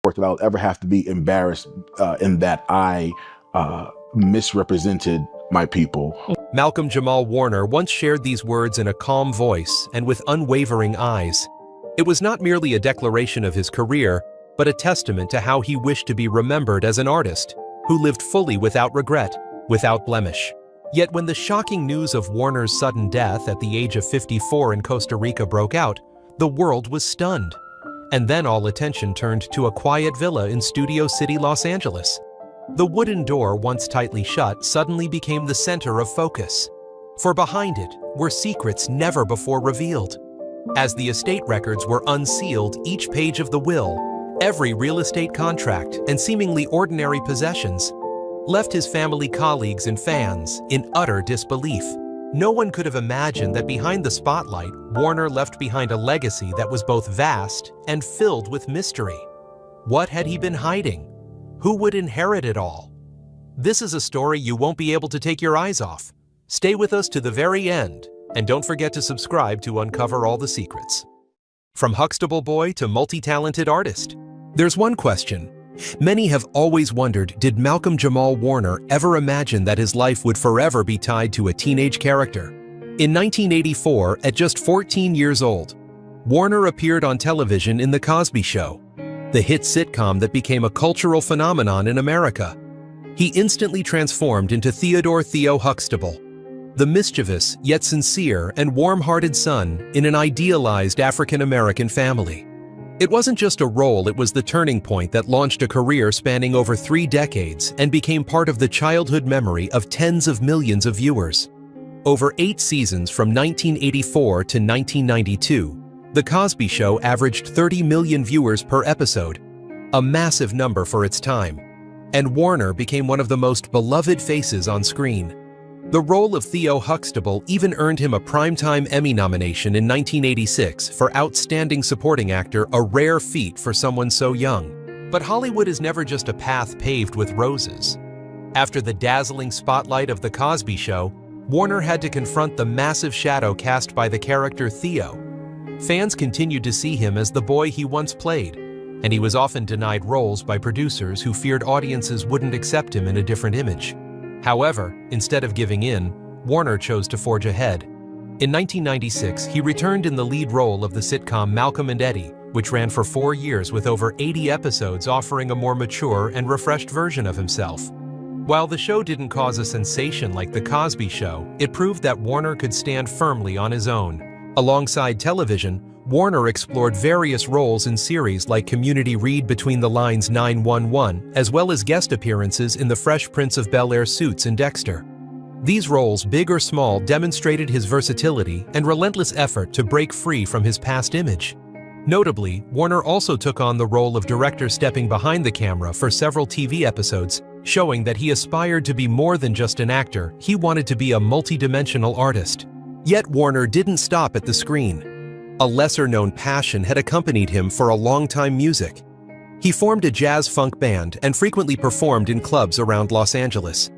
that I'll ever have to be embarrassed in that I misrepresented my people. Malcolm Jamal Warner once shared these words in a calm voice and with unwavering eyes. It was not merely a declaration of his career, but a testament to how he wished to be remembered as an artist who lived fully without regret, without blemish. Yet when the shocking news of Warner's sudden death at the age of 54 in Costa Rica broke out, the world was stunned. And then all attention turned to a quiet villa in Studio City, Los Angeles. The wooden door, once tightly shut, suddenly became the center of focus. For behind it were secrets never before revealed. As the estate records were unsealed, each page of the will, every real estate contract, and seemingly ordinary possessions, left his family, colleagues, and fans in utter disbelief. No one could have imagined that behind the spotlight, Warner left behind a legacy that was both vast and filled with mystery. What had he been hiding? Who would inherit it all? This is a story you won't be able to take your eyes off. Stay with us to the very end, and don't forget to subscribe to uncover all the secrets. From Huxtable boy to multi-talented artist, there's one question. Many have always wondered, did Malcolm Jamal Warner ever imagine that his life would forever be tied to a teenage character? In 1984, at just 14 years old, Warner appeared on television in The Cosby Show, the hit sitcom that became a cultural phenomenon in America. He instantly transformed into Theodore Theo Huxtable, the mischievous yet sincere and warm-hearted son in an idealized African-American family. It wasn't just a role, it was the turning point that launched a career spanning over 3 decades and became part of the childhood memory of tens of millions of viewers. Over 8 seasons from 1984 to 1992, The Cosby Show averaged 30 million viewers per episode, a massive number for its time, and Warner became one of the most beloved faces on screen. The role of Theo Huxtable even earned him a Primetime Emmy nomination in 1986 for Outstanding Supporting Actor, a rare feat for someone so young. But Hollywood is never just a path paved with roses. After the dazzling spotlight of The Cosby Show, Warner had to confront the massive shadow cast by the character Theo. Fans continued to see him as the boy he once played, and he was often denied roles by producers who feared audiences wouldn't accept him in a different image. However, instead of giving in, Warner chose to forge ahead. In 1996, he returned in the lead role of the sitcom Malcolm and Eddie, which ran for 4 years with over 80 episodes offering a more mature and refreshed version of himself. While the show didn't cause a sensation like The Cosby Show, it proved that Warner could stand firmly on his own. Alongside television, Warner explored various roles in series like Community Read Between the Lines 911, as well as guest appearances in The Fresh Prince of Bel-Air Suits and Dexter. These roles, big or small, demonstrated his versatility and relentless effort to break free from his past image. Notably, Warner also took on the role of director, stepping behind the camera for several TV episodes, showing that he aspired to be more than just an actor. He wanted to be a multi-dimensional artist. Yet Warner didn't stop at the screen. A lesser-known passion had accompanied him for a long time: music. He formed a jazz-funk band and frequently performed in clubs around Los Angeles.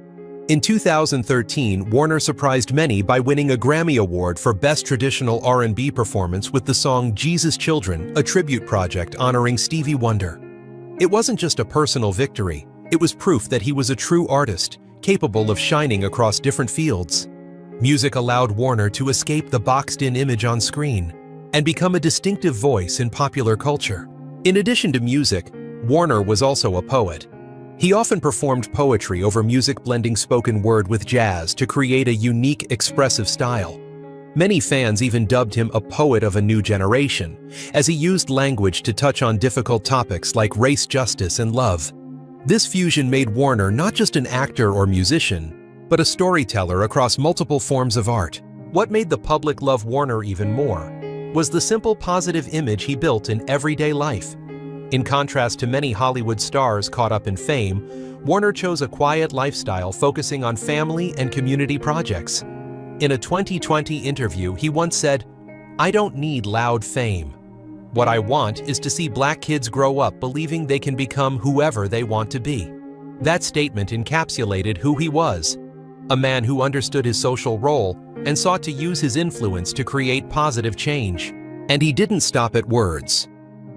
In 2013, Warner surprised many by winning a Grammy Award for Best Traditional R&B Performance with the song Jesus Children, a tribute project honoring Stevie Wonder. It wasn't just a personal victory, it was proof that he was a true artist, capable of shining across different fields. Music allowed Warner to escape the boxed-in image on screen and become a distinctive voice in popular culture. In addition to music, Warner was also a poet. He often performed poetry over music, blending spoken word with jazz to create a unique, expressive style. Many fans even dubbed him a poet of a new generation, as he used language to touch on difficult topics like race, justice, and love. This fusion made Warner not just an actor or musician, but a storyteller across multiple forms of art. What made the public love Warner even more was the simple, positive image he built in everyday life. In contrast to many Hollywood stars caught up in fame, Warner chose a quiet lifestyle, focusing on family and community projects. In a 2020 interview, he once said, "I don't need loud fame. What I want is to see Black kids grow up believing they can become whoever they want to be." That statement encapsulated who he was, a man who understood his social role and sought to use his influence to create positive change. And he didn't stop at words.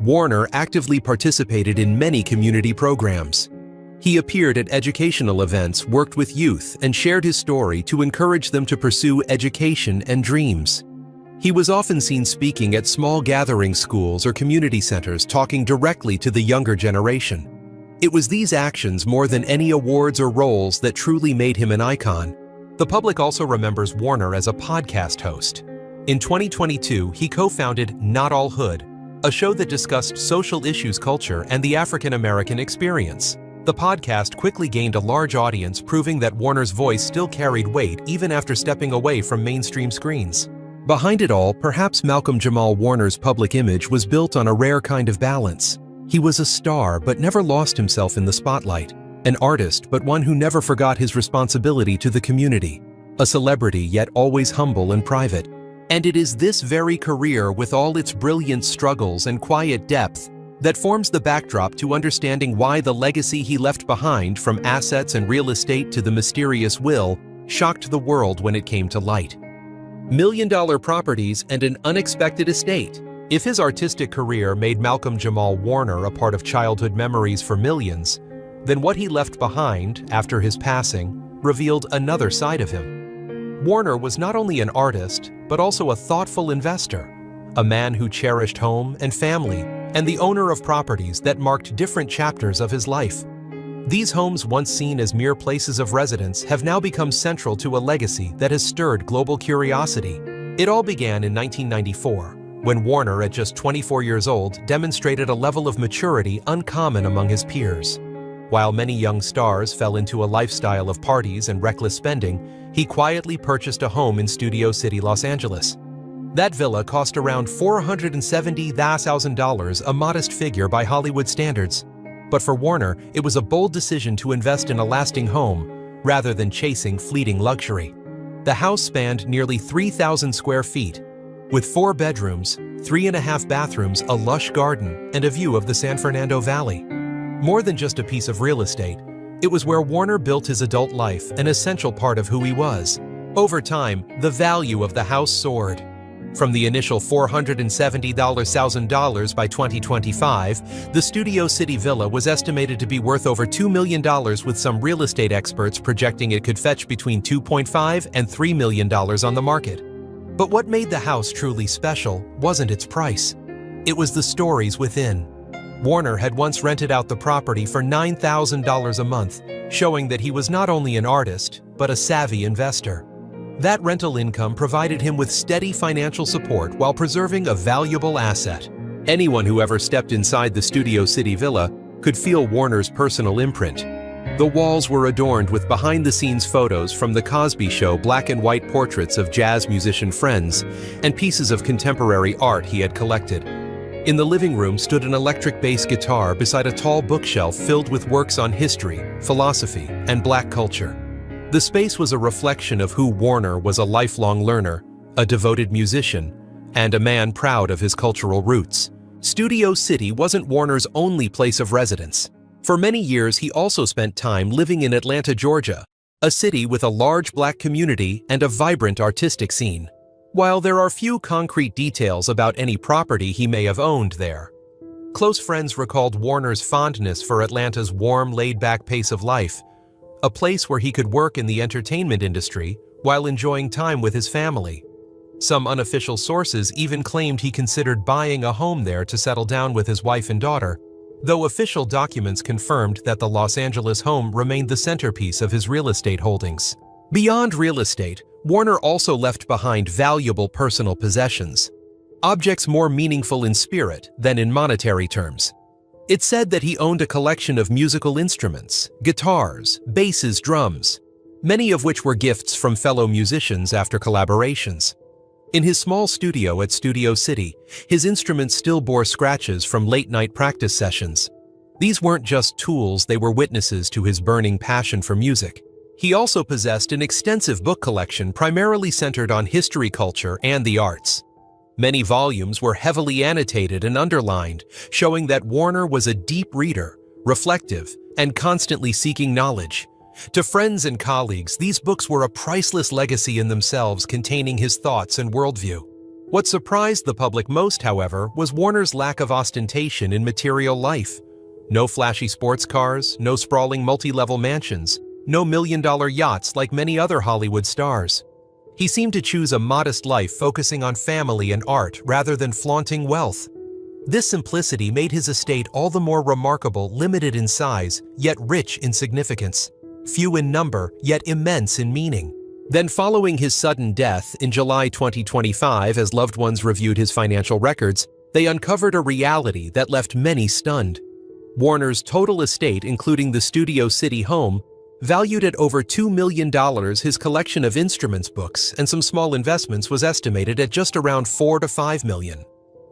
Warner actively participated in many community programs. He appeared at educational events, worked with youth, and shared his story to encourage them to pursue education and dreams. He was often seen speaking at small gathering schools or community centers, talking directly to the younger generation. It was these actions more than any awards or roles that truly made him an icon. The public also remembers Warner as a podcast host. In 2022, he co-founded Not All Hood, a show that discussed social issues, culture, and the African American experience. The podcast quickly gained a large audience, proving that Warner's voice still carried weight even after stepping away from mainstream screens. Behind it all, perhaps Malcolm Jamal Warner's public image was built on a rare kind of balance. He was a star but never lost himself in the spotlight, an artist but one who never forgot his responsibility to the community, a celebrity yet always humble and private. And it is this very career, with all its brilliant struggles and quiet depth, that forms the backdrop to understanding why the legacy he left behind, from assets and real estate to the mysterious will, shocked the world when it came to light. Million-dollar properties and an unexpected estate. If his artistic career made Malcolm Jamal Warner a part of childhood memories for millions, then what he left behind after his passing revealed another side of him. Warner was not only an artist, but also a thoughtful investor, a man who cherished home and family, and the owner of properties that marked different chapters of his life. These homes, once seen as mere places of residence, have now become central to a legacy that has stirred global curiosity. It all began in 1994, when Warner, at just 24 years old, demonstrated a level of maturity uncommon among his peers. While many young stars fell into a lifestyle of parties and reckless spending, he quietly purchased a home in Studio City, Los Angeles. That villa cost around $470,000, a modest figure by Hollywood standards. But for Warner, it was a bold decision to invest in a lasting home, rather than chasing fleeting luxury. The house spanned nearly 3,000 square feet, with 4 bedrooms, 3.5 bathrooms, a lush garden, and a view of the San Fernando Valley. More than just a piece of real estate, it was where Warner built his adult life, an essential part of who he was. Over time, the value of the house soared. From the initial $470,000 by 2025, the Studio City villa was estimated to be worth over $2 million, with some real estate experts projecting it could fetch between $2.5 and $3 million on the market. But what made the house truly special wasn't its price. It was the stories within. Warner had once rented out the property for $9,000 a month, showing that he was not only an artist, but a savvy investor. That rental income provided him with steady financial support while preserving a valuable asset. Anyone who ever stepped inside the Studio City villa could feel Warner's personal imprint. The walls were adorned with behind-the-scenes photos from The Cosby Show, black and white portraits of jazz musician friends, and pieces of contemporary art he had collected. In the living room stood an electric bass guitar beside a tall bookshelf filled with works on history, philosophy, and black culture. The space was a reflection of who Warner was: a lifelong learner, a devoted musician, and a man proud of his cultural roots. Studio City wasn't Warner's only place of residence. For many years, he also spent time living in Atlanta, Georgia, a city with a large black community and a vibrant artistic scene. While there are few concrete details about any property he may have owned there, close friends recalled Warner's fondness for Atlanta's warm, laid-back pace of life, a place where he could work in the entertainment industry while enjoying time with his family. Some unofficial sources even claimed he considered buying a home there to settle down with his wife and daughter, though official documents confirmed that the Los Angeles home remained the centerpiece of his real estate holdings. Beyond real estate, Warner also left behind valuable personal possessions, objects more meaningful in spirit than in monetary terms. It's said that he owned a collection of musical instruments, guitars, basses, drums, many of which were gifts from fellow musicians after collaborations. In his small studio at Studio City, his instruments still bore scratches from late-night practice sessions. These weren't just tools, they were witnesses to his burning passion for music. He also possessed an extensive book collection primarily centered on history, culture, and the arts. Many volumes were heavily annotated and underlined, showing that Warner was a deep reader, reflective, and constantly seeking knowledge. To friends and colleagues, these books were a priceless legacy in themselves, containing his thoughts and worldview. What surprised the public most, however, was Warner's lack of ostentation in material life. No flashy sports cars, no sprawling multi-level mansions, no million-dollar yachts like many other Hollywood stars. He seemed to choose a modest life focusing on family and art rather than flaunting wealth. This simplicity made his estate all the more remarkable, limited in size, yet rich in significance. Few in number, yet immense in meaning. Then following his sudden death in July 2025, as loved ones reviewed his financial records, they uncovered a reality that left many stunned. Warner's total estate, including the Studio City home, valued at over $2 million, his collection of instruments, books, and some small investments was estimated at just around $4 to $5 million.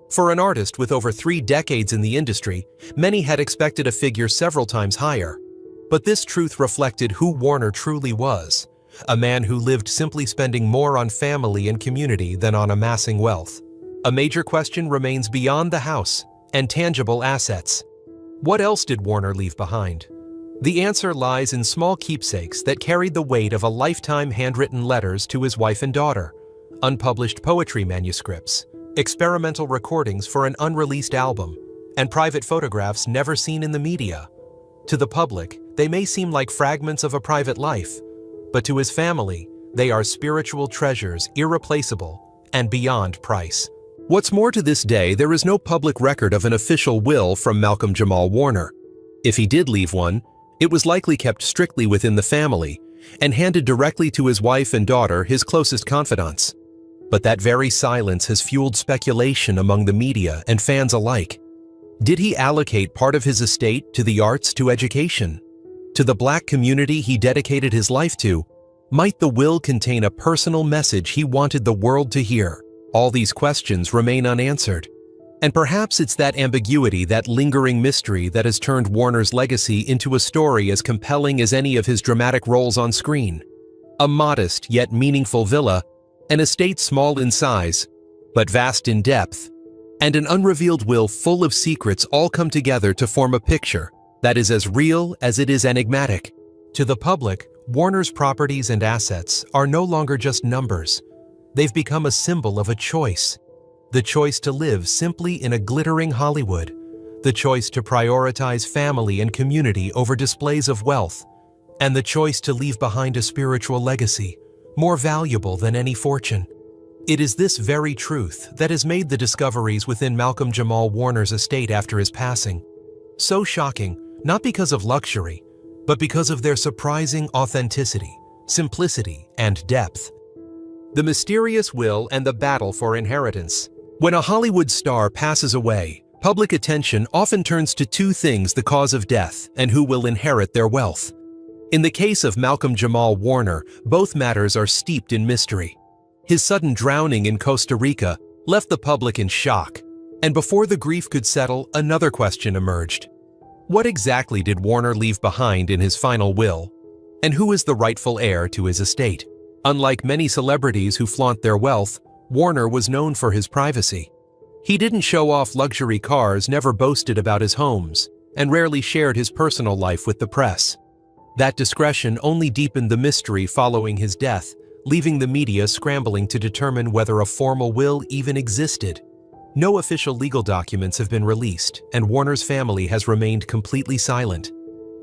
For an artist with over 3 decades in the industry, many had expected a figure several times higher. But this truth reflected who Warner truly was, a man who lived simply spending more on family and community than on amassing wealth. A major question remains beyond the house and tangible assets. What else did Warner leave behind? The answer lies in small keepsakes that carried the weight of a lifetime handwritten letters to his wife and daughter, unpublished poetry manuscripts, experimental recordings for an unreleased album, and private photographs never seen in the media. To the public, they may seem like fragments of a private life, but to his family, they are spiritual treasures, irreplaceable and beyond price. What's more, to this day, there is no public record of an official will from Malcolm Jamal Warner. If he did leave one, it was likely kept strictly within the family and handed directly to his wife and daughter, his closest confidants. But that very silence has fueled speculation among the media and fans alike. Did he allocate part of his estate to the arts, to education? To the Black community he dedicated his life to? Might the will contain a personal message he wanted the world to hear? All these questions remain unanswered. And perhaps it's that ambiguity, that lingering mystery, that has turned Warner's legacy into a story as compelling as any of his dramatic roles on screen. A modest yet meaningful villa, an estate small in size, but vast in depth, and an unrevealed will full of secrets all come together to form a picture that is as real as it is enigmatic. To the public, Warner's properties and assets are no longer just numbers. They've become a symbol of a choice. The choice to live simply in a glittering Hollywood. The choice to prioritize family and community over displays of wealth. And the choice to leave behind a spiritual legacy, more valuable than any fortune. It is this very truth that has made the discoveries within Malcolm Jamal Warner's estate after his passing so shocking, not because of luxury, but because of their surprising authenticity, simplicity, and depth. The mysterious will and the battle for inheritance. When a Hollywood star passes away, public attention often turns to 2 things: the cause of death and who will inherit their wealth. In the case of Malcolm Jamal Warner, both matters are steeped in mystery. His sudden drowning in Costa Rica left the public in shock, and before the grief could settle, another question emerged. What exactly did Warner leave behind in his final will? And who is the rightful heir to his estate? Unlike many celebrities who flaunt their wealth, Warner was known for his privacy. He didn't show off luxury cars, never boasted about his homes, and rarely shared his personal life with the press. That discretion only deepened the mystery following his death, leaving the media scrambling to determine whether a formal will even existed. No official legal documents have been released, and Warner's family has remained completely silent.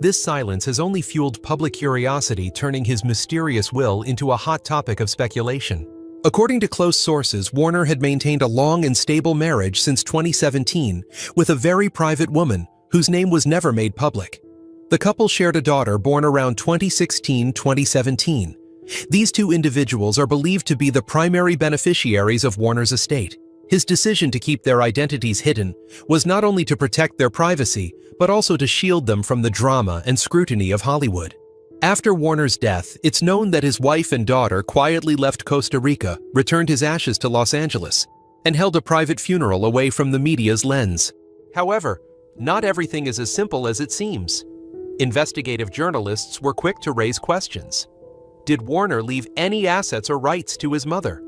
This silence has only fueled public curiosity, turning his mysterious will into a hot topic of speculation. According to close sources, Warner had maintained a long and stable marriage since 2017 with a very private woman whose name was never made public. The couple shared a daughter born around 2016-2017. These 2 individuals are believed to be the primary beneficiaries of Warner's estate. His decision to keep their identities hidden was not only to protect their privacy, but also to shield them from the drama and scrutiny of Hollywood. After Warner's death, it's known that his wife and daughter quietly left Costa Rica, returned his ashes to Los Angeles, and held a private funeral away from the media's lens. However, not everything is as simple as it seems. Investigative journalists were quick to raise questions. Did Warner leave any assets or rights to his mother,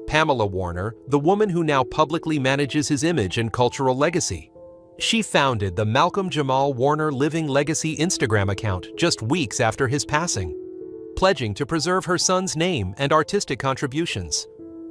Pamela Warner, the woman who now publicly manages his image and cultural legacy? She founded the Malcolm Jamal Warner Living Legacy Instagram account just weeks after his passing, pledging to preserve her son's name and artistic contributions.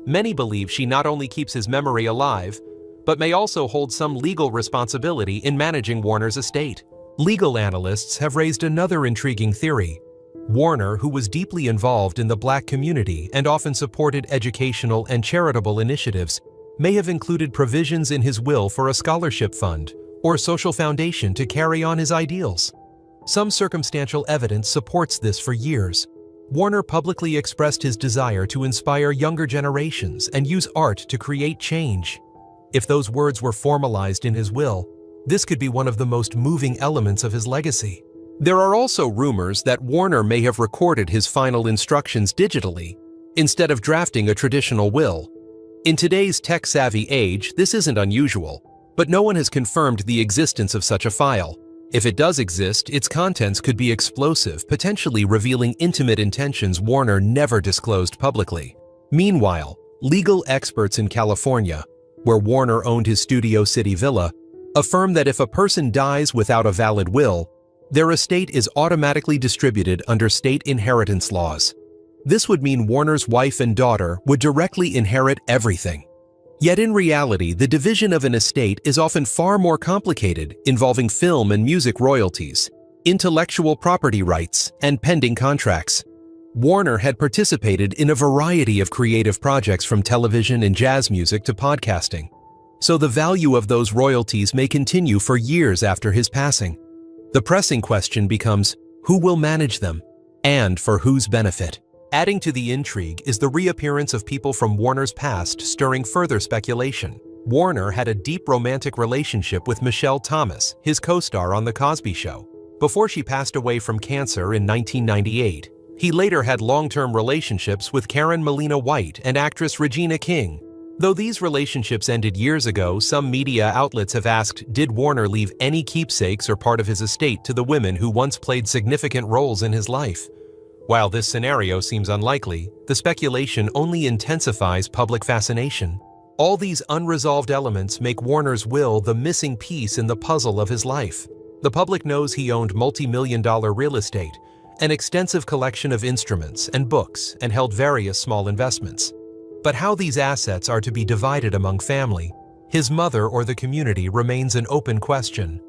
Many believe she not only keeps his memory alive, but may also hold some legal responsibility in managing Warner's estate. Legal analysts have raised another intriguing theory. Warner, who was deeply involved in the Black community and often supported educational and charitable initiatives, may have included provisions in his will for a scholarship fund or social foundation to carry on his ideals. Some circumstantial evidence supports this for years. Warner publicly expressed his desire to inspire younger generations and use art to create change. If those words were formalized in his will, this could be one of the most moving elements of his legacy. There are also rumors that Warner may have recorded his final instructions digitally, instead of drafting a traditional will. In today's tech-savvy age, this isn't unusual, but no one has confirmed the existence of such a file. If it does exist, its contents could be explosive, potentially revealing intimate intentions Warner never disclosed publicly. Meanwhile, legal experts in California, where Warner owned his Studio City villa, affirm that if a person dies without a valid will, their estate is automatically distributed under state inheritance laws. This would mean Warner's wife and daughter would directly inherit everything. Yet in reality, the division of an estate is often far more complicated, involving film and music royalties, intellectual property rights, and pending contracts. Warner had participated in a variety of creative projects from television and jazz music to podcasting, so the value of those royalties may continue for years after his passing. The pressing question becomes, who will manage them, and for whose benefit? Adding to the intrigue is the reappearance of people from Warner's past, stirring further speculation. Warner had a deep romantic relationship with Michelle Thomas, his co-star on The Cosby Show, before she passed away from cancer in 1998. He later had long-term relationships with Karen Molina White and actress Regina King. Though these relationships ended years ago, some media outlets have asked, did Warner leave any keepsakes or part of his estate to the women who once played significant roles in his life? While this scenario seems unlikely, the speculation only intensifies public fascination. All these unresolved elements make Warner's will the missing piece in the puzzle of his life. The public knows he owned multi-million-dollar real estate, an extensive collection of instruments and books, and held various small investments. But how these assets are to be divided among family, his mother, or the community remains an open question.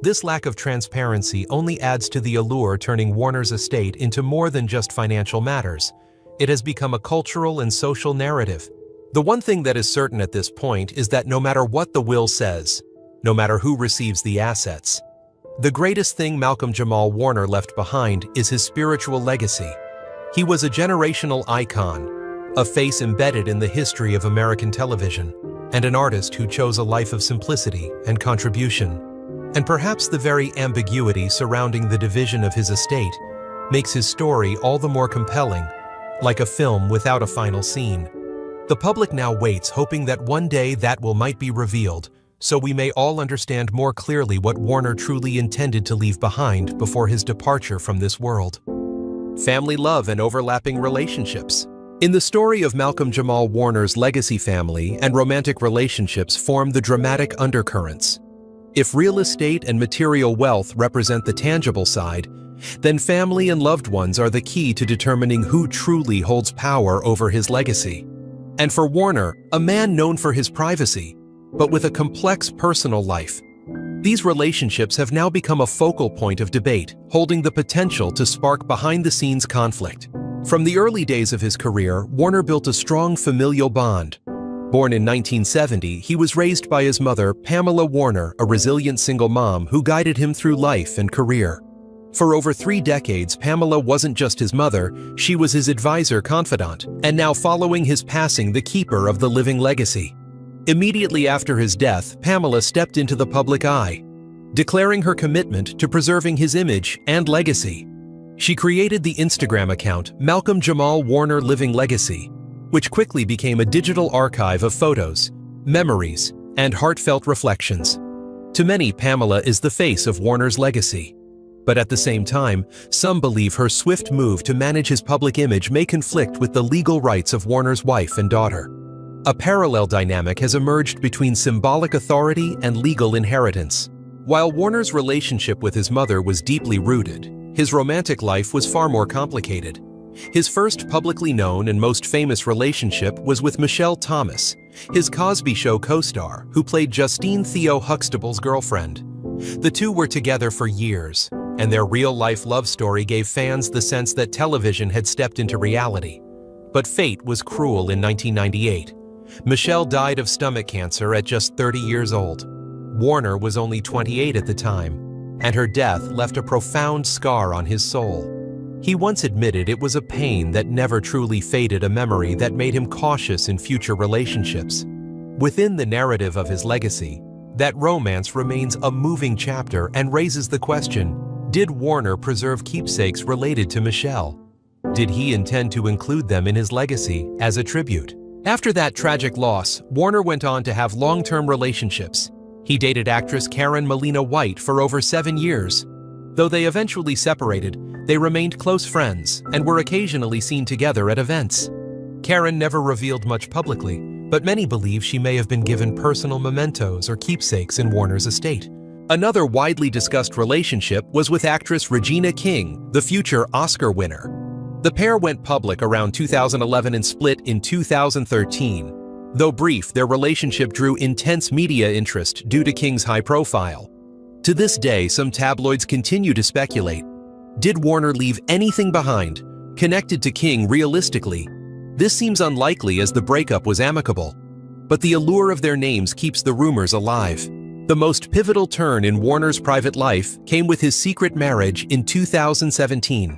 This lack of transparency only adds to the allure, turning Warner's estate into more than just financial matters. It has become a cultural and social narrative. The one thing that is certain at this point is that no matter what the will says, no matter who receives the assets, the greatest thing Malcolm Jamal Warner left behind is his spiritual legacy. He was a generational icon, a face embedded in the history of American television, and an artist who chose a life of simplicity and contribution. And perhaps the very ambiguity surrounding the division of his estate makes his story all the more compelling, like a film without a final scene. The public now waits, hoping that one day that will might be revealed, so we may all understand more clearly what Warner truly intended to leave behind before his departure from this world. Family love and overlapping relationships. In the story of Malcolm Jamal Warner's legacy, family and romantic relationships form the dramatic undercurrents. If real estate and material wealth represent the tangible side, then family and loved ones are the key to determining who truly holds power over his legacy. And for Warner, a man known for his privacy, but with a complex personal life, these relationships have now become a focal point of debate, holding the potential to spark behind-the-scenes conflict. From the early days of his career, Warner built a strong familial bond. Born in 1970, he was raised by his mother, Pamela Warner, a resilient single mom who guided him through life and career. For over 3 decades, Pamela wasn't just his mother, she was his advisor, confidant, and now following his passing, the keeper of the living legacy. Immediately after his death, Pamela stepped into the public eye, declaring her commitment to preserving his image and legacy. She created the Instagram account, Malcolm Jamal Warner Living Legacy, which quickly became a digital archive of photos, memories, and heartfelt reflections. To many, Pamela is the face of Warner's legacy. But at the same time, some believe her swift move to manage his public image may conflict with the legal rights of Warner's wife and daughter. A parallel dynamic has emerged between symbolic authority and legal inheritance. While Warner's relationship with his mother was deeply rooted, his romantic life was far more complicated. His first publicly known and most famous relationship was with Michelle Thomas, his Cosby Show co-star, who played Justine Theo Huxtable's girlfriend. The two were together for years, and their real-life love story gave fans the sense that television had stepped into reality. But fate was cruel in 1998. Michelle died of stomach cancer at just 30 years old. Warner was only 28 at the time, and her death left a profound scar on his soul. He once admitted it was a pain that never truly faded, a memory that made him cautious in future relationships. Within the narrative of his legacy, that romance remains a moving chapter and raises the question, did Warner preserve keepsakes related to Michelle? Did he intend to include them in his legacy as a tribute? After that tragic loss, Warner went on to have long-term relationships. He dated actress Karen Molina White for over 7 years. Though they eventually separated, they remained close friends and were occasionally seen together at events. Karen never revealed much publicly, but many believe she may have been given personal mementos or keepsakes in Warner's estate. Another widely discussed relationship was with actress Regina King, the future Oscar winner. The pair went public around 2011 and split in 2013. Though brief, their relationship drew intense media interest due to King's high profile. To this day, some tabloids continue to speculate. Did Warner leave anything behind connected to King realistically? This seems unlikely as the breakup was amicable. But the allure of their names keeps the rumors alive. The most pivotal turn in Warner's private life came with his secret marriage in 2017.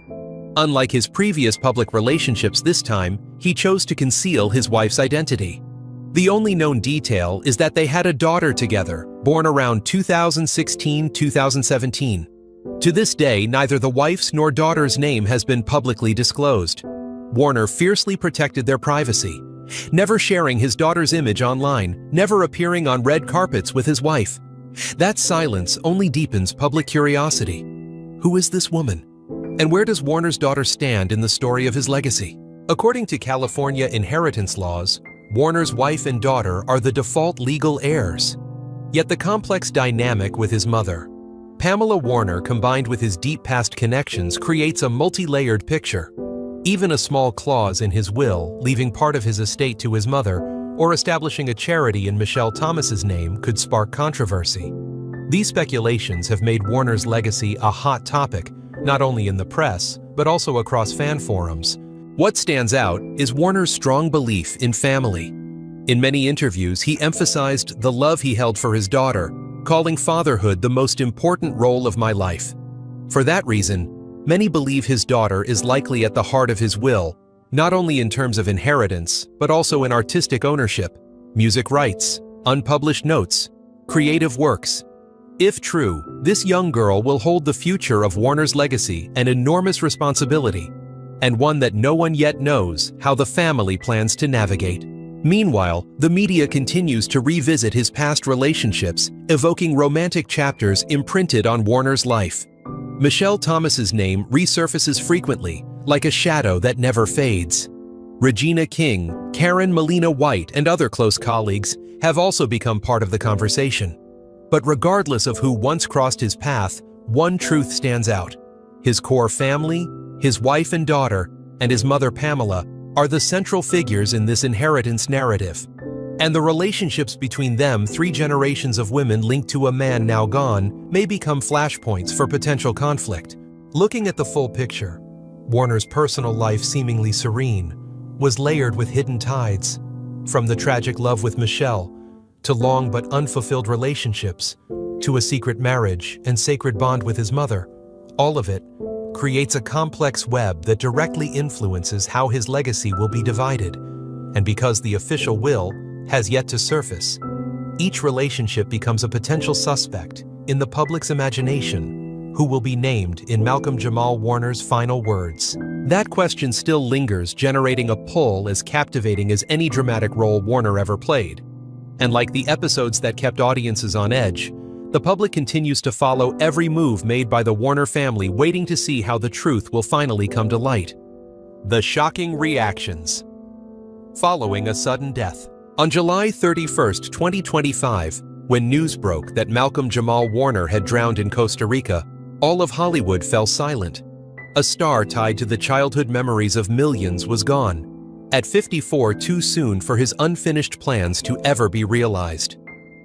Unlike his previous public relationships, this time, he chose to conceal his wife's identity. The only known detail is that they had a daughter together, born around 2016-2017. To this day, neither the wife's nor daughter's name has been publicly disclosed. Warner fiercely protected their privacy, never sharing his daughter's image online, never appearing on red carpets with his wife. That silence only deepens public curiosity. Who is this woman? And where does Warner's daughter stand in the story of his legacy? According to California inheritance laws, Warner's wife and daughter are the default legal heirs. Yet the complex dynamic with his mother, Pamela Warner, combined with his deep past connections, creates a multi-layered picture. Even a small clause in his will, leaving part of his estate to his mother, or establishing a charity in Michelle Thomas's name, could spark controversy. These speculations have made Warner's legacy a hot topic, not only in the press, but also across fan forums. What stands out is Warner's strong belief in family. In many interviews, he emphasized the love he held for his daughter, calling fatherhood the most important role of my life. For that reason, many believe his daughter is likely at the heart of his will, not only in terms of inheritance, but also in artistic ownership, music rights, unpublished notes, creative works. If true, this young girl will hold the future of Warner's legacy, an enormous responsibility, and one that no one yet knows how the family plans to navigate. Meanwhile, the media continues to revisit his past relationships, evoking romantic chapters imprinted on Warner's life. Michelle Thomas's name resurfaces frequently, like a shadow that never fades. Regina King, Karen Molina White, and other close colleagues have also become part of the conversation. But regardless of who once crossed his path, one truth stands out. His core family, his wife and daughter, and his mother Pamela are the central figures in this inheritance narrative. And the relationships between them, 3 generations of women linked to a man now gone, may become flashpoints for potential conflict. Looking at the full picture, Warner's personal life, seemingly serene, was layered with hidden tides. From the tragic love with Michelle, to long but unfulfilled relationships, to a secret marriage and sacred bond with his mother, all of it creates a complex web that directly influences how his legacy will be divided. And because the official will has yet to surface, each relationship becomes a potential suspect in the public's imagination, who will be named in Malcolm Jamal Warner's final words. That question still lingers, generating a pull as captivating as any dramatic role Warner ever played. And like the episodes that kept audiences on edge, the public continues to follow every move made by the Warner family, waiting to see how the truth will finally come to light. The shocking reactions. Following a sudden death. On July 31, 2025, when news broke that Malcolm Jamal Warner had drowned in Costa Rica, all of Hollywood fell silent. A star tied to the childhood memories of millions was gone. At 54, too soon for his unfinished plans to ever be realized.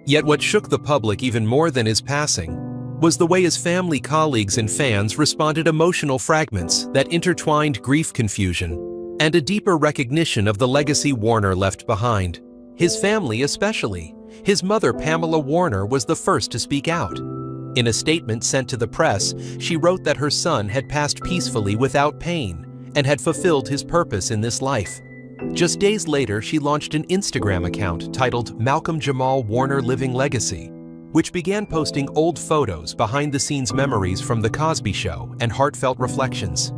Yet what shook the public even more than his passing was the way his family, colleagues, and fans responded. Emotional fragments that intertwined grief, confusion, and a deeper recognition of the legacy Warner left behind. His family especially. His mother, Pamela Warner, was the first to speak out. In a statement sent to the press, she wrote that her son had passed peacefully without pain and had fulfilled his purpose in this life. Just days later, she launched an Instagram account titled Malcolm Jamal Warner Living Legacy, which began posting old photos, behind-the-scenes memories from The Cosby Show, and heartfelt reflections.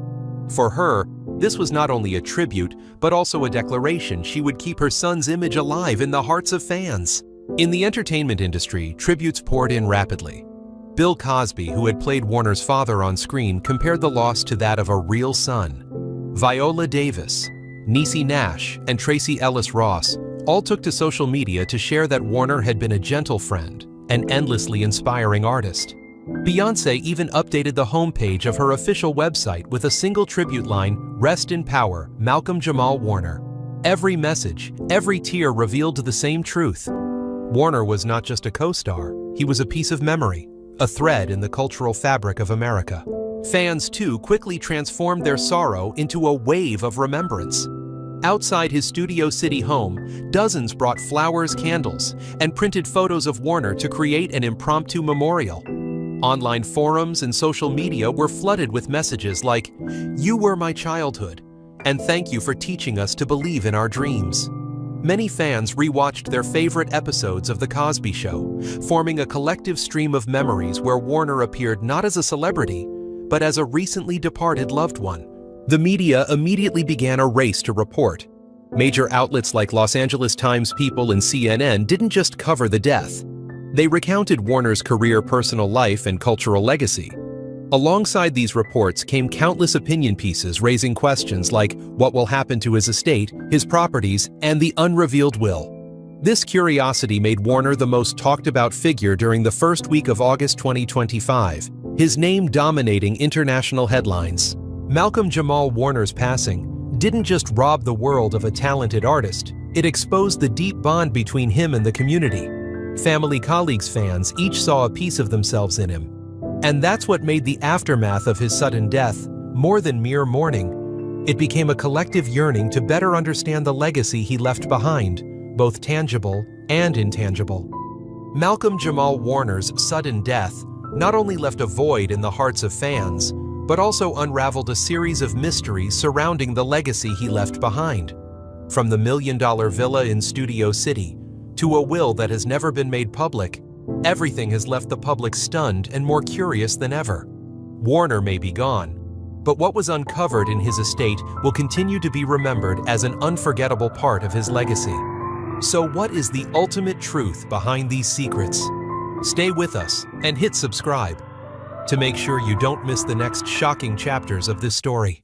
For her, this was not only a tribute, but also a declaration she would keep her son's image alive in the hearts of fans. In the entertainment industry, tributes poured in rapidly. Bill Cosby, who had played Warner's father on screen, compared the loss to that of a real son. Viola Davis, Niecy Nash, and Tracy Ellis Ross all took to social media to share that Warner had been a gentle friend, an endlessly inspiring artist. Beyoncé even updated the homepage of her official website with a single tribute line, "Rest in power, Malcolm Jamal Warner." Every message, every tear revealed the same truth. Warner was not just a co-star, he was a piece of memory, a thread in the cultural fabric of America. Fans, too, quickly transformed their sorrow into a wave of remembrance. Outside his Studio City home, dozens brought flowers, candles, and printed photos of Warner to create an impromptu memorial. Online forums and social media were flooded with messages like, "You were my childhood," and "Thank you for teaching us to believe in our dreams." Many fans rewatched their favorite episodes of The Cosby Show, forming a collective stream of memories where Warner appeared not as a celebrity, but as a recently departed loved one. The media immediately began a race to report. Major outlets like Los Angeles Times, People, and CNN didn't just cover the death. They recounted Warner's career, personal life, and cultural legacy. Alongside these reports came countless opinion pieces raising questions like what will happen to his estate, his properties, and the unrevealed will. This curiosity made Warner the most talked-about figure during the first week of August 2025, his name dominating international headlines. Malcolm Jamal Warner's passing didn't just rob the world of a talented artist, it exposed the deep bond between him and the community. Family, colleagues, fans each saw a piece of themselves in him. And that's what made the aftermath of his sudden death more than mere mourning. It became a collective yearning to better understand the legacy he left behind, both tangible and intangible. Malcolm Jamal Warner's sudden death not only left a void in the hearts of fans, but also unraveled a series of mysteries surrounding the legacy he left behind. From the million-dollar villa in Studio City to a will that has never been made public, everything has left the public stunned and more curious than ever. Warner may be gone, but what was uncovered in his estate will continue to be remembered as an unforgettable part of his legacy. So what is the ultimate truth behind these secrets? Stay with us and hit subscribe to make sure you don't miss the next shocking chapters of this story.